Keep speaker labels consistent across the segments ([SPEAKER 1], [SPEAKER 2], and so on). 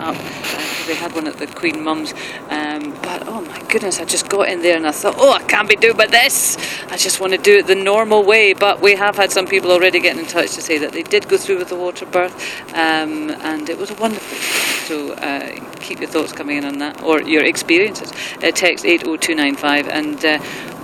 [SPEAKER 1] up, because they had one at the Queen Mum's, but oh my goodness, I just got in there and I thought, oh, I can't be doing with this, I just want to do it the normal way. But we have had some people already getting in touch to say that they did go through with the water birth, and it was a wonderful. So keep your thoughts coming in on that, or your experiences. Text 80295 and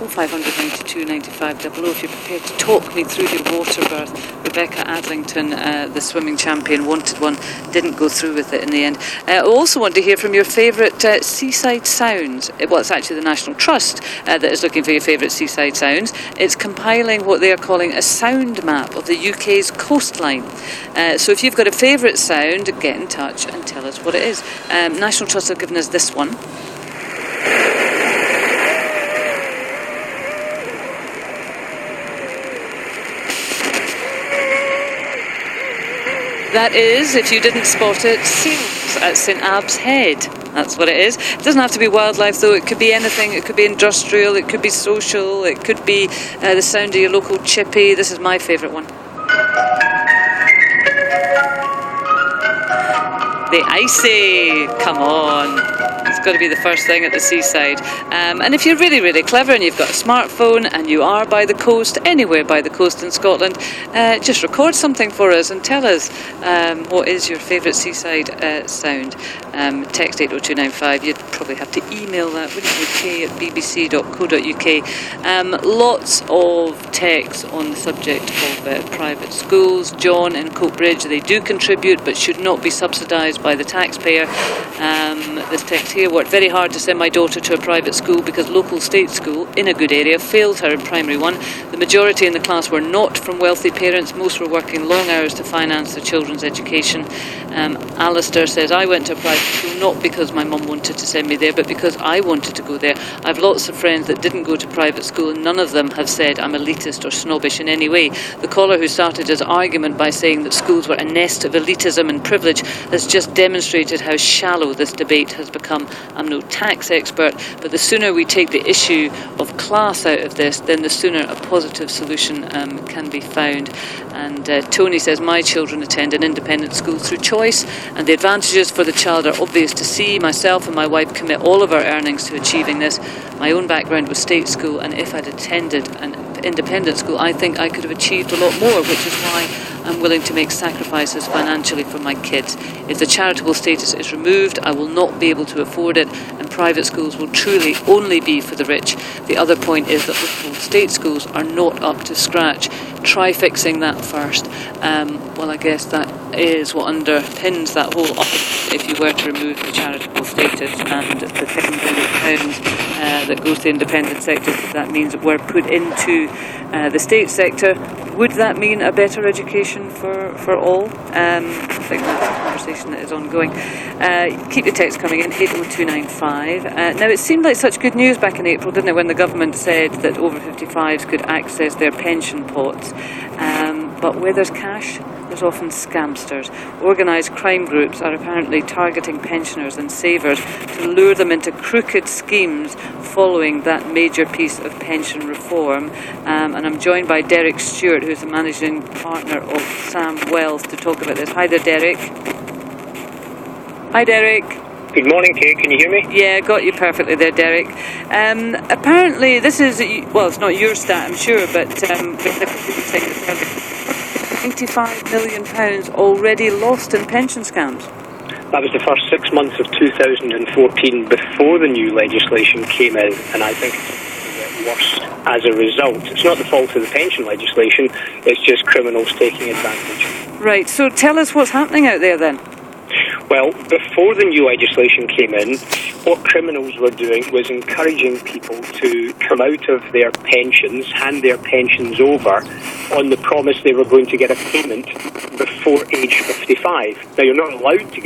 [SPEAKER 1] 0500 92 95 00 if you're prepared to talk me through your water birth. Rebecca Adlington, the swimming champion, wanted one, didn't go through with it in the end. I also want to hear from your favourite seaside sounds. Well, it's actually the National Trust that is looking for your favourite seaside sounds. It's compiling what they are calling a sound map of the UK's coastline. So if you've got a favourite sound, get in touch and tell us what it is. National Trust have given us this one. That is, if you didn't spot it, seals at St Abb's Head. That's what it is. It doesn't have to be wildlife, though. It could be anything. It could be industrial. It could be social. It could be the sound of your local chippy. This is my favourite one. The icy. Come on. It's got to be the first thing at the seaside. And if you're really, really clever and you've got a smartphone and you are by the coast, anywhere by the coast in Scotland, just record something for us and tell us what is your favourite seaside sound. Text 80295. You'd probably have to email that, wouldn't you, k@bbc.co.uk. Lots of texts on the subject of private schools. John in Coatbridge, they do contribute but should not be subsidised by the taxpayer. This text here: worked very hard to send my daughter to a private school because local state school in a good area failed her in primary one. The majority in the class were not from wealthy parents. Most were working long hours to finance their children's education. Alistair says, I went to a private school not because my mum wanted to send me there, but because I wanted to go there. I've lots of friends that didn't go to private school and none of them have said I'm elitist or snobbish in any way. The caller who started his argument by saying that schools were a nest of elitism and privilege has just demonstrated how shallow this debate has become. I'm no tax expert, but the sooner we take the issue of class out of this, then the sooner a positive solution can be found. And Tony says, my children attend an independent school through choice, and the advantages for the child are obvious to see. Myself and my wife commit all of our earnings to achieving this. My own background was state school, and if I'd attended an independent school, I think I could have achieved a lot more, which is why I'm willing to make sacrifices financially for my kids. If the charitable status is removed, I will not be able to afford it, and private schools will truly only be for the rich. The other point is that local state schools are not up to scratch. Try fixing that first. Well, I guess that is what underpins that whole offer. If you were to remove the charitable status and the £10 that goes to the independent sector, that means that we're put into the state sector. Would that mean a better education for all? I think that's a conversation that is ongoing. Keep your text coming in, 80295. Now, it seemed like such good news back in April, didn't it, when the government said that over 55s could access their pension pots. But where there's cash, there's often scamsters. Organised crime groups are apparently targeting pensioners and savers to lure them into crooked schemes following that major piece of pension reform. And I'm joined by Derek Stewart, who's the managing partner of Sam Wells, to talk about this. Hi there, Derek. Hi, Derek.
[SPEAKER 2] Good morning, Kate. Can you hear me?
[SPEAKER 1] Yeah, got you perfectly there, Derek. Apparently, this is, well, it's not your stat, I'm sure, but £95 million already lost in pension scams.
[SPEAKER 2] That was the first 6 months of 2014 before the new legislation came in, and I think it's get worse as a result. It's not the fault of the pension legislation, it's just criminals taking advantage.
[SPEAKER 1] Right, so tell us what's happening out there then.
[SPEAKER 2] Well, before the new legislation came in, what criminals were doing was encouraging people to come out of their pensions, hand their pensions over, on the promise they were going to get a payment before age 55. Now, you're not allowed to get